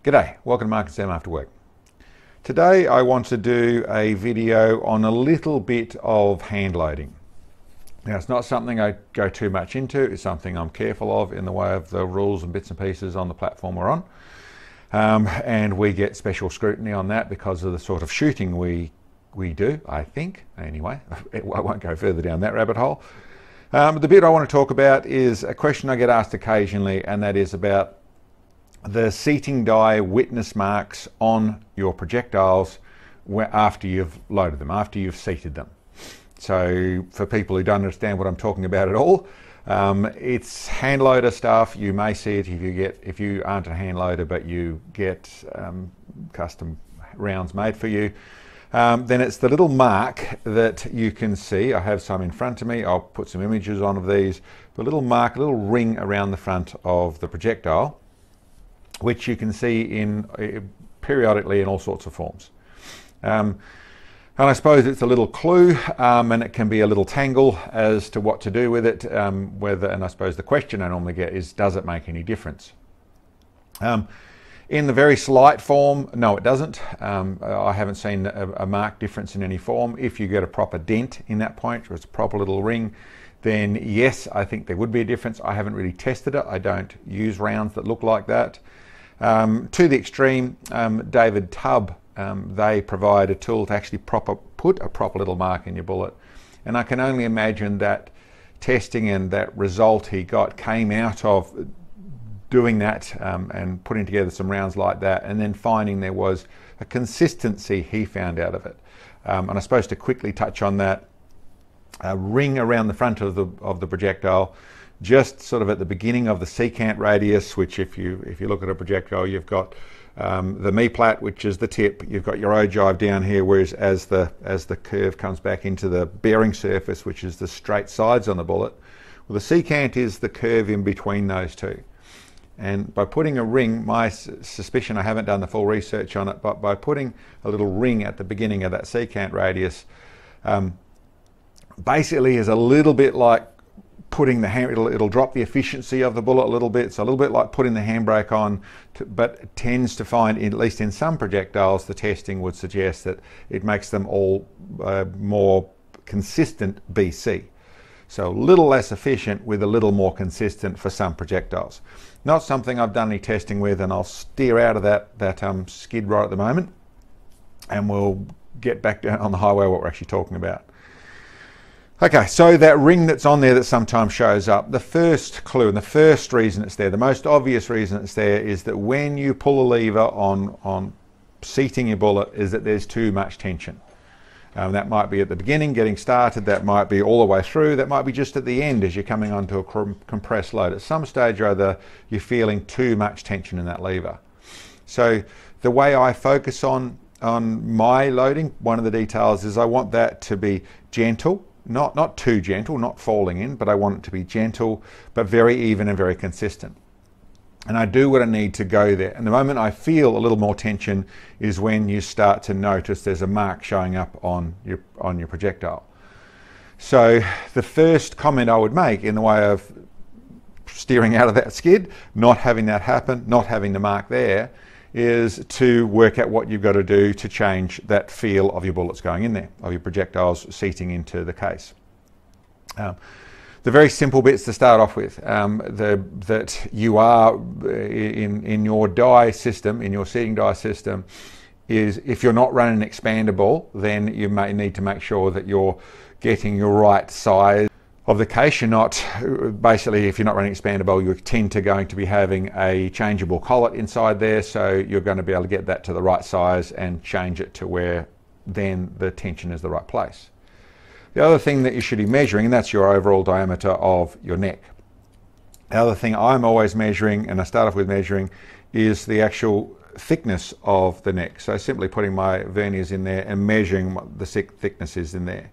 G'day, welcome to Mark and Sam After Work. Today I want to do a video on a little bit of hand loading. Now it's not something I go too much into, it's something I'm careful of in the way of the rules and bits and pieces on the platform we're on. And we get special scrutiny on that because of the sort of shooting we do, I think. Anyway, I won't go further down that rabbit hole. The bit I want to talk about is a question I get asked occasionally, and that is about the seating die witness marks on your projectiles after you've loaded them, after you've seated them. So for people who don't understand what I'm talking about at all, it's hand loader stuff. You may see it if you aren't a hand loader but you get custom rounds made for you. Then it's the little mark that you can see. I have some in front of me. I'll put some images on of these. The little mark, a little ring around the front of the projectile, which you can see in periodically in all sorts of forms. And I suppose it's a little clue, and it can be a little tangle as to what to do with it. And I suppose the question I normally get is, does it make any difference? In the very slight form, no, it doesn't. I haven't seen a marked difference in any form. If you get a proper dent in that point, or it's a proper little ring, then yes, I think there would be a difference. I haven't really tested it. I don't use rounds that look like that. To the extreme, David Tubb, they provide a tool to actually put a proper little mark in your bullet. And I can only imagine that testing and that result he got came out of doing that and putting together some rounds like that, and then finding there was a consistency he found out of it. And I suppose to quickly touch on that, a ring around the front of the projectile, just sort of at the beginning of the secant radius, which if you look at a projectile, you've got the me-plat, which is the tip, you've got your ogive down here, whereas as the curve comes back into the bearing surface, which is the straight sides on the bullet, well, the secant is the curve in between those two. And by putting a ring, my suspicion, I haven't done the full research on it, but by putting a little ring at the beginning of that secant radius, basically is a little bit like putting the it'll drop the efficiency of the bullet a little bit. So a little bit like putting the handbrake on, but it tends to find, at least in some projectiles, the testing would suggest that it makes them all more consistent BC. So a little less efficient with a little more consistent for some projectiles. Not something I've done any testing with, and I'll steer out of that skid right at the moment, and we'll get back down on the highway what we're actually talking about. Okay, so that ring that's on there that sometimes shows up, the first clue and the first reason it's there, the most obvious reason it's there, is that when you pull a lever on seating your bullet, is that there's too much tension. That might be at the beginning, getting started, that might be all the way through, that might be just at the end as you're coming onto a compressed load. At some stage or other, you're feeling too much tension in that lever. So the way I focus on my loading, one of the details is I want that to be gentle. Not too gentle, not falling in, but I want it to be gentle, but very even and very consistent. And I do what I need to go there. And the moment I feel a little more tension is when you start to notice there's a mark showing up on your projectile. So the first comment I would make in the way of steering out of that skid, not having that happen, not having the mark there, is to work out what you've got to do to change that feel of your bullets going in there, of your projectiles seating into the case. The very simple bits to start off with, that you are in your die system, in your seating die system, is if you're not running an expandable, then you may need to make sure that you're getting your right size of the case. You're not, basically, if you're not running expandable, you tend to going to be having a changeable collet inside there, so you're going to be able to get that to the right size and change it to where then the tension is the right place. The other thing that you should be measuring, and that's your overall diameter of your neck. The other thing I'm always measuring, and I start off with measuring, is the actual thickness of the neck. So simply putting my verniers in there and measuring what the thickness is in there.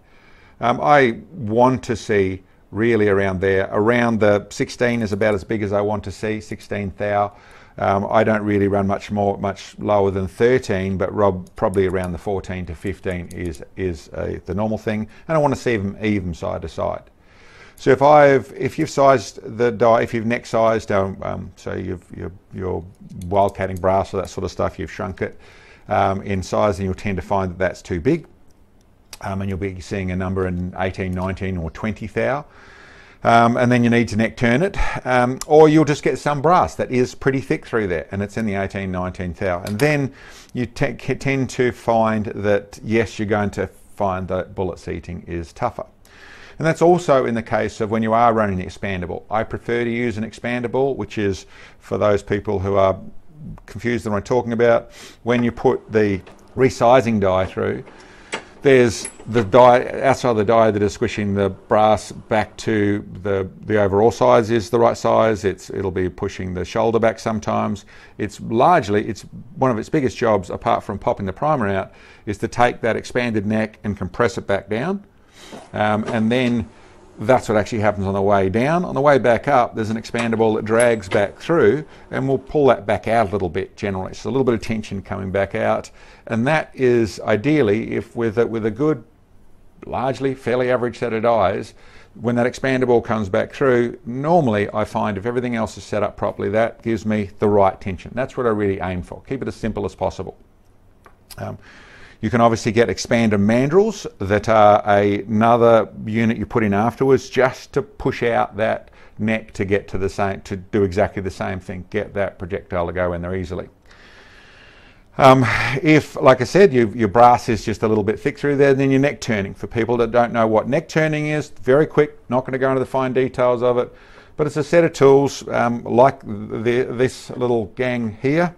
I want to see really around there. Around the 16 is about as big as I want to see, 16 thou. I don't really run much lower than 13, but probably around the 14 to 15 is the normal thing. And I want to see them even side to side. So if you've sized the die, if you've neck sized, so you're wildcatting brass or that sort of stuff, you've shrunk it in size, and you'll tend to find that that's too big, and you'll be seeing a number in 18, 19 or 20 thou. And then you need to neck turn it, or you'll just get some brass that is pretty thick through there and it's in the 18, 19 thou. And then you tend to find that, yes, you're going to find that bullet seating is tougher. And that's also in the case of when you are running the expandable. I prefer to use an expandable, which is, for those people who are confused on what I'm talking about, when you put the resizing die through, there's the die outside the die that is squishing the brass back to the overall size is the right size. It'll be pushing the shoulder back sometimes. It's one of its biggest jobs, apart from popping the primer out, is to take that expanded neck and compress it back down. And then that's what actually happens on the way down. On the way back up, there's an expandable that drags back through, and we'll pull that back out a little bit generally. So a little bit of tension coming back out, and that is ideally, if with a good, largely fairly average set of dies, when that expandable comes back through, normally I find if everything else is set up properly, that gives me the right tension. That's what I really aim for. Keep it as simple as possible. You can obviously get expander mandrels that are another unit you put in afterwards, just to push out that neck to get to the same, to do exactly the same thing, get that projectile to go in there easily. If, like I said, your brass is just a little bit thick through there, then your neck turning. For people that don't know what neck turning is, very quick, not going to go into the fine details of it, but it's a set of tools like this little gang here.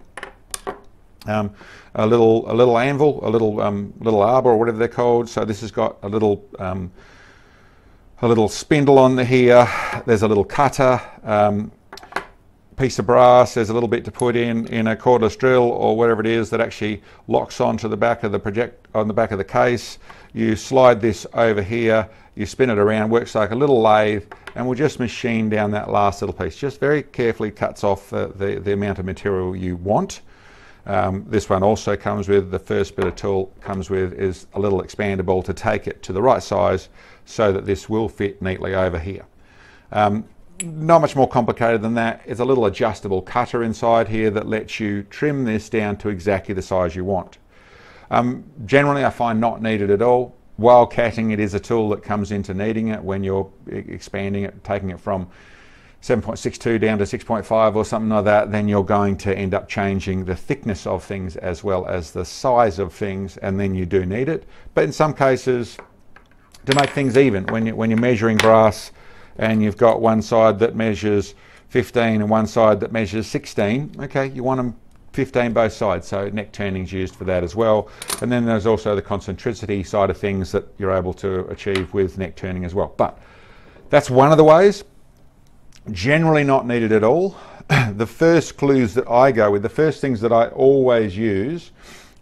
A little anvil, a little arbor, or whatever they're called. So this has got a little spindle on here. There's a little cutter, piece of brass. There's a little bit to put in a cordless drill or whatever it is that actually locks onto the back of the back of the case. You slide this over here. You spin it around. Works like a little lathe, and we'll just machine down that last little piece. Just very carefully cuts off the amount of material you want. This one also comes with, the first bit of tool comes with is a little expandable to take it to the right size so that this will fit neatly over here. Not much more complicated than that. It's a little adjustable cutter inside here that lets you trim this down to exactly the size you want. Generally I find not needed at all. Wildcatting, it is a tool that comes into needing it when you're expanding it, taking it from 7.62 down to 6.5 or something like that, then you're going to end up changing the thickness of things as well as the size of things, and then you do need it. But in some cases, to make things even, when you're measuring brass and you've got one side that measures 15 and one side that measures 16, okay, you want them 15 both sides, so neck turning is used for that as well. And then there's also the concentricity side of things that you're able to achieve with neck turning as well. But that's one of the ways. Generally not needed at all. The first clues that I go with, the first things that I always use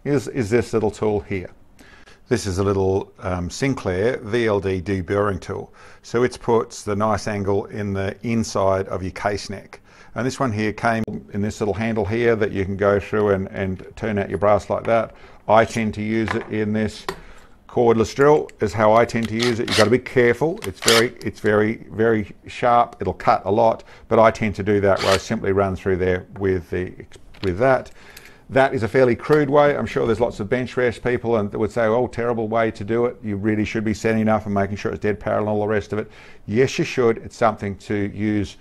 is this little tool here. This is a little Sinclair VLD deburring tool. So it puts the nice angle in the inside of your case neck. And this one here came in this little handle here that you can go through and turn out your brass like that. I tend to use it in this cordless drill is how I tend to use it. You've got to be careful. It's very, very sharp. It'll cut a lot, but I tend to do that where I simply run through there with that. That is a fairly crude way. I'm sure there's lots of bench rest people and that would say, oh, terrible way to do it. You really should be setting up and making sure it's dead parallel and all the rest of it. Yes, you should. It's something to use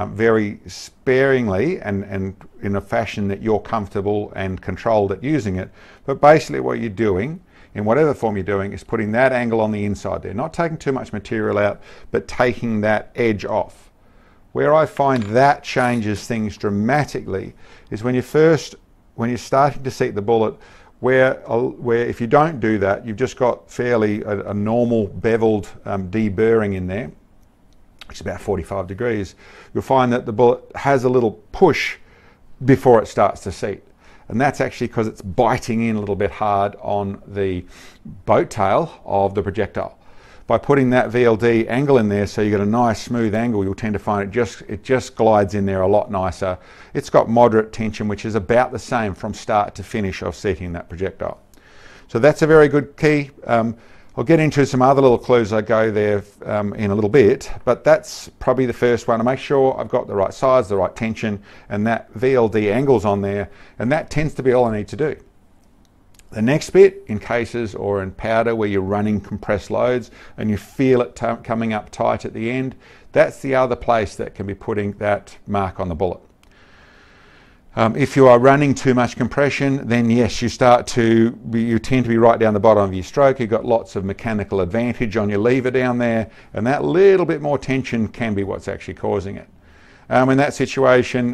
very sparingly and in a fashion that you're comfortable and controlled at using it. But basically what you're doing, in whatever form you're doing, is putting that angle on the inside there, not taking too much material out, but taking that edge off. Where I find that changes things dramatically is when you're starting to seat the bullet, where if you don't do that, you've just got fairly a normal beveled deburring in there, which is about 45 degrees, you'll find that the bullet has a little push before it starts to seat. And that's actually because it's biting in a little bit hard on the boat tail of the projectile. By putting that VLD angle in there, so you get a nice smooth angle, you'll tend to find it just glides in there a lot nicer. It's got moderate tension, which is about the same from start to finish of seating that projectile. So that's a very good key. I'll get into some other little clues I go there in a little bit, but that's probably the first one. To make sure I've got the right size, the right tension, and that VLD angle's on there, and that tends to be all I need to do. The next bit, in cases or in powder where you're running compressed loads and you feel it coming up tight at the end, that's the other place that can be putting that mark on the bullet. If you are running too much compression, then yes, you tend to be right down the bottom of your stroke. You've got lots of mechanical advantage on your lever down there, and that little bit more tension can be what's actually causing it. In that situation,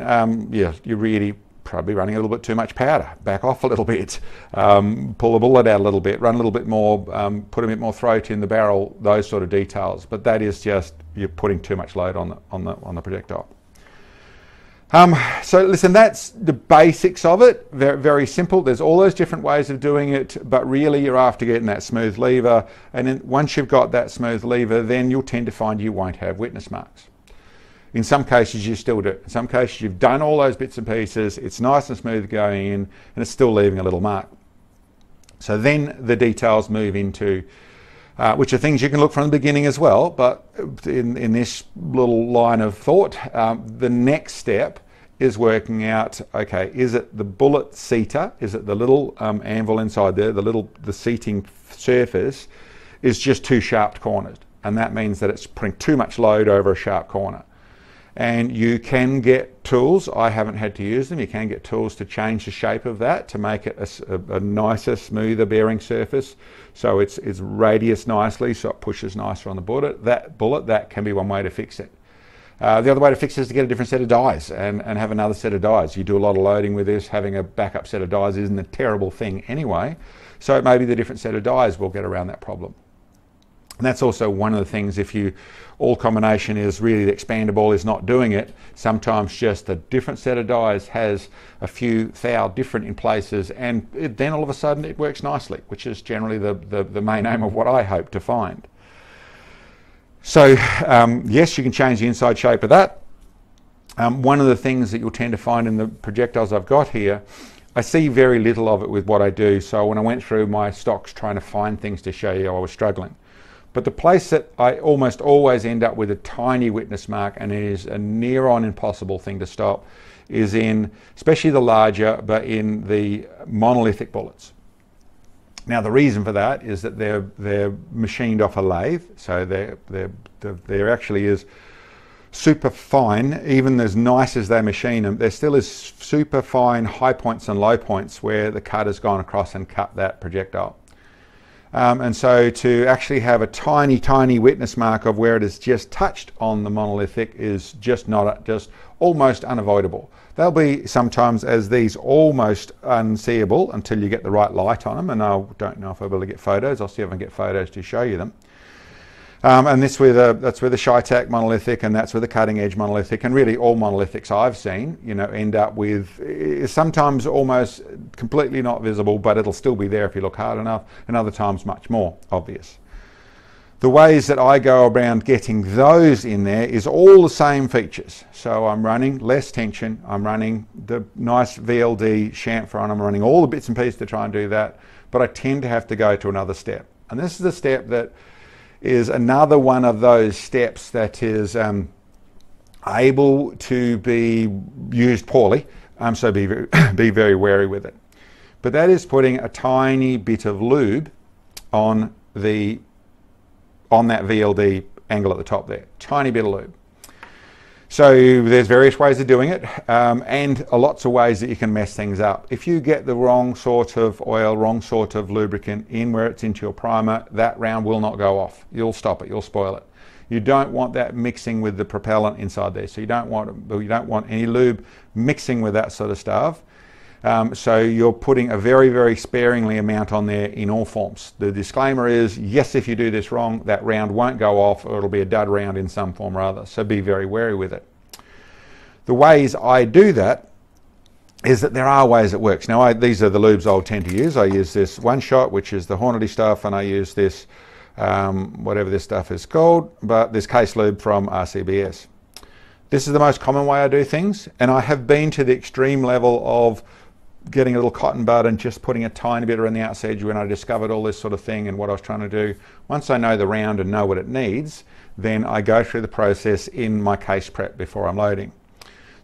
yeah, you're really probably running a little bit too much powder. Back off a little bit, pull the bullet out a little bit, run a little bit more, put a bit more throat in the barrel, those sort of details. But that is just, you're putting too much load on the projectile. So listen, that's the basics of it. Very, very simple. There's all those different ways of doing it, but really you're after getting that smooth lever. And then once you've got that smooth lever, then you'll tend to find you won't have witness marks. In some cases you still do. In some cases you've done all those bits and pieces, it's nice and smooth going in, and it's still leaving a little mark. So then the details move into which are things you can look from the beginning as well, but in this little line of thought, the next step is working out, okay, is it the bullet seater? Is it the little anvil inside there, the seating surface is just too sharp cornered? And that means that it's putting too much load over a sharp corner. And you can get tools, I haven't had to use them, you can get tools to change the shape of that to make it a nicer, smoother bearing surface. So it's radius nicely, so it pushes nicer on the bullet. That can be one way to fix it. The other way to fix it is to get a different set of dies and have another set of dies. You do a lot of loading with this, having a backup set of dies isn't a terrible thing anyway. So maybe the different set of dies will get around that problem. And that's also one of the things, if all combination is really the expandable is not doing it, sometimes just a different set of dies has a few thou different in places, and then all of a sudden it works nicely, which is generally the main aim of what I hope to find. So yes, you can change the inside shape of that. One of the things that you'll tend to find in the projectiles I've got here, I see very little of it with what I do, so when I went through my stocks trying to find things to show you, I was struggling. But the place that I almost always end up with a tiny witness mark, and it is a near on impossible thing to stop, is in, especially the larger, but in the monolithic bullets. Now the reason for that is that they're machined off a lathe, so there actually is super fine, even as nice as they machine them, there still is super fine high points and low points where the cutter's gone across and cut that projectile. And so to actually have a tiny, tiny witness mark of where it is just touched on the monolithic is just almost unavoidable. They'll be sometimes as these almost unseeable until you get the right light on them, and I don't know if I'll be able to get photos. I'll see if I can get photos to show you them. And that's where the Shitac monolithic, and that's where the cutting edge monolithic, and really all monolithics I've seen, end up with sometimes almost completely not visible, but it'll still be there if you look hard enough, and other times much more obvious. The ways that I go around getting those in there is all the same features. So I'm running less tension, I'm running the nice VLD chamfer on, I'm running all the bits and pieces to try and do that, but I tend to have to go to another step. And this is the step that is another one of those steps that is able to be used poorly, so be very wary with it. But that is putting a tiny bit of lube on that VLD angle at the top there, tiny bit of lube. So there's various ways of doing it, and lots of ways that you can mess things up. If you get the wrong sort of oil, wrong sort of lubricant in where it's into your primer, that round will not go off. You'll stop it, you'll spoil it. You don't want that mixing with the propellant inside there. So you don't want any lube mixing with that sort of stuff. So you're putting a very, very sparingly amount on there in all forms. The disclaimer is, yes, if you do this wrong, that round won't go off, or it'll be a dud round in some form or other. So be very wary with it. The ways I do that is that there are ways it works. Now, these are the lubes I'll tend to use. I use this One Shot, which is the Hornady stuff, and I use this, whatever this stuff is called, but this case lube from RCBS. This is the most common way I do things, and I have been to the extreme level of getting a little cotton bud and just putting a tiny bit around the outside when I discovered all this sort of thing and what I was trying to do. Once I know the round and know what it needs, then I go through the process in my case prep before I'm loading.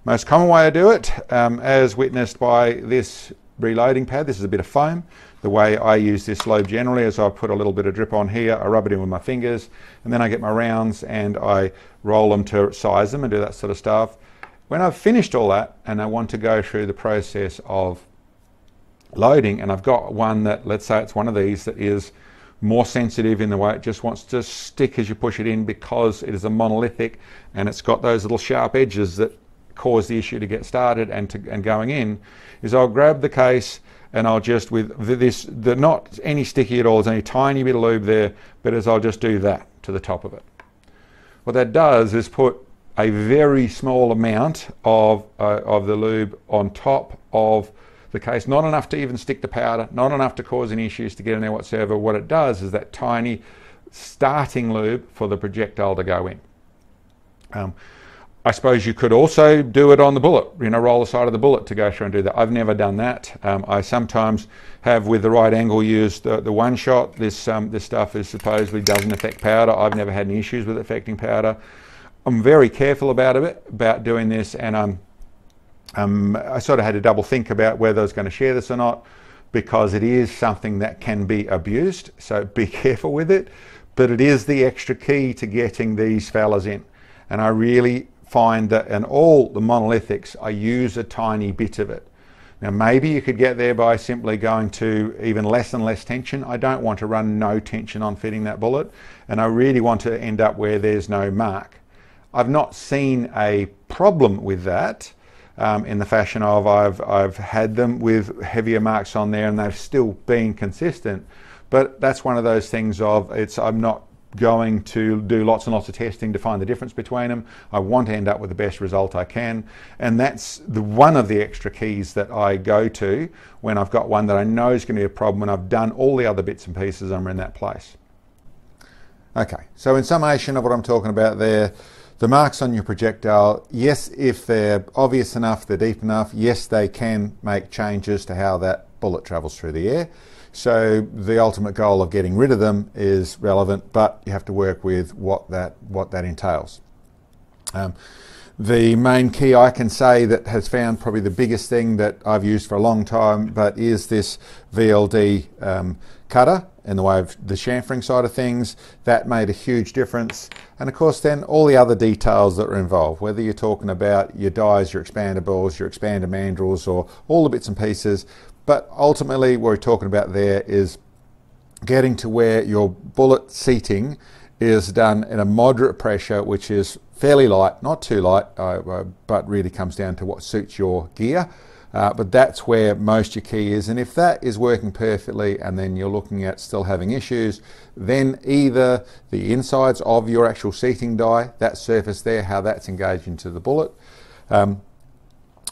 Most common way I do it, as witnessed by this reloading pad, this is a bit of foam. The way I use this lube generally is I put a little bit of drip on here, I rub it in with my fingers, and then I get my rounds and I roll them to size them and do that sort of stuff. When I've finished all that and I want to go through the process of loading, and I've got one that, let's say it's one of these that is more sensitive in the way it just wants to stick as you push it in because it is a monolithic and it's got those little sharp edges that cause the issue to get started and going in, is I'll grab the case and I'll just, with this, not any sticky at all, there's only a tiny bit of lube there, but as I'll just do that to the top of it. What that does is put a very small amount of the lube on top of the case, not enough to even stick the powder, not enough to cause any issues to get in there whatsoever. What it does is that tiny starting lube for the projectile to go in. I suppose you could also do it on the bullet, roll the side of the bullet to go through and do that. I've never done that. I sometimes have, with the right angle, used the one shot. This stuff is supposedly doesn't affect powder. I've never had any issues with affecting powder. I'm very careful about doing this, and I sort of had to double think about whether I was going to share this or not, because it is something that can be abused, so be careful with it. But it is the extra key to getting these fellas in. And I really find that in all the monolithics, I use a tiny bit of it. Now maybe you could get there by simply going to even less and less tension. I don't want to run no tension on fitting that bullet, and I really want to end up where there's no mark. I've not seen a problem with that in the fashion of I've had them with heavier marks on there and they've still been consistent. But that's one of those things of I'm not going to do lots and lots of testing to find the difference between them. I want to end up with the best result I can, and that's one of the extra keys that I go to when I've got one that I know is going to be a problem and I've done all the other bits and pieces and I'm in that place. Okay, so in summation of what I'm talking about there, the marks on your projectile, yes, if they're obvious enough, they're deep enough, yes, they can make changes to how that bullet travels through the air. So the ultimate goal of getting rid of them is relevant, but you have to work with what that entails. The main key I can say that has found probably the biggest thing that I've used for a long time, but is this VLD cutter in the way of the chamfering side of things. That made a huge difference. And of course then all the other details that are involved, whether you're talking about your dies, your expandables, your expander mandrels, or all the bits and pieces. But ultimately what we're talking about there is getting to where your bullet seating is done in a moderate pressure, which is fairly light, not too light, but really comes down to what suits your gear. But that's where most your key is, and if that is working perfectly and then you're looking at still having issues, then either the insides of your actual seating die, that surface there, how that's engaged into the bullet,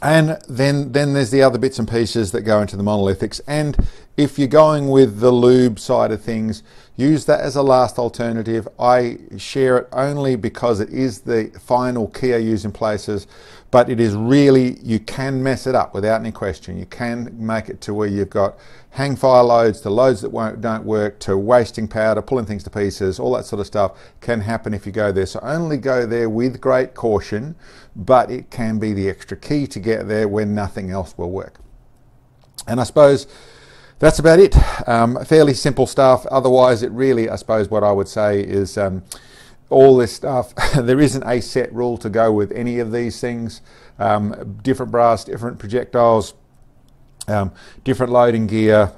and then there's the other bits and pieces that go into the monolithics. And if you're going with the lube side of things, use that as a last alternative. I share it only because it is the final key I use in places, but it is really, you can mess it up without any question. You can make it to where you've got hang fire loads, to loads that don't work, to wasting powder, pulling things to pieces, all that sort of stuff can happen if you go there. So only go there with great caution, but it can be the extra key to get there when nothing else will work. And I suppose that's about it. Fairly simple stuff. Otherwise, it really, I suppose what I would say is all this stuff, there isn't a set rule to go with any of these things. Different brass, different projectiles, different loading gear,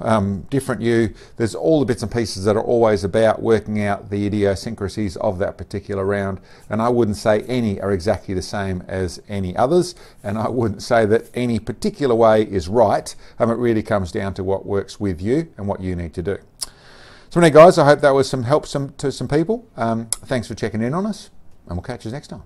different you. There's all the bits and pieces that are always about working out the idiosyncrasies of that particular round. And I wouldn't say any are exactly the same as any others. And I wouldn't say that any particular way is right. It really comes down to what works with you and what you need to do. So anyway guys, I hope that was some help to some people. Thanks for checking in on us, and we'll catch you next time.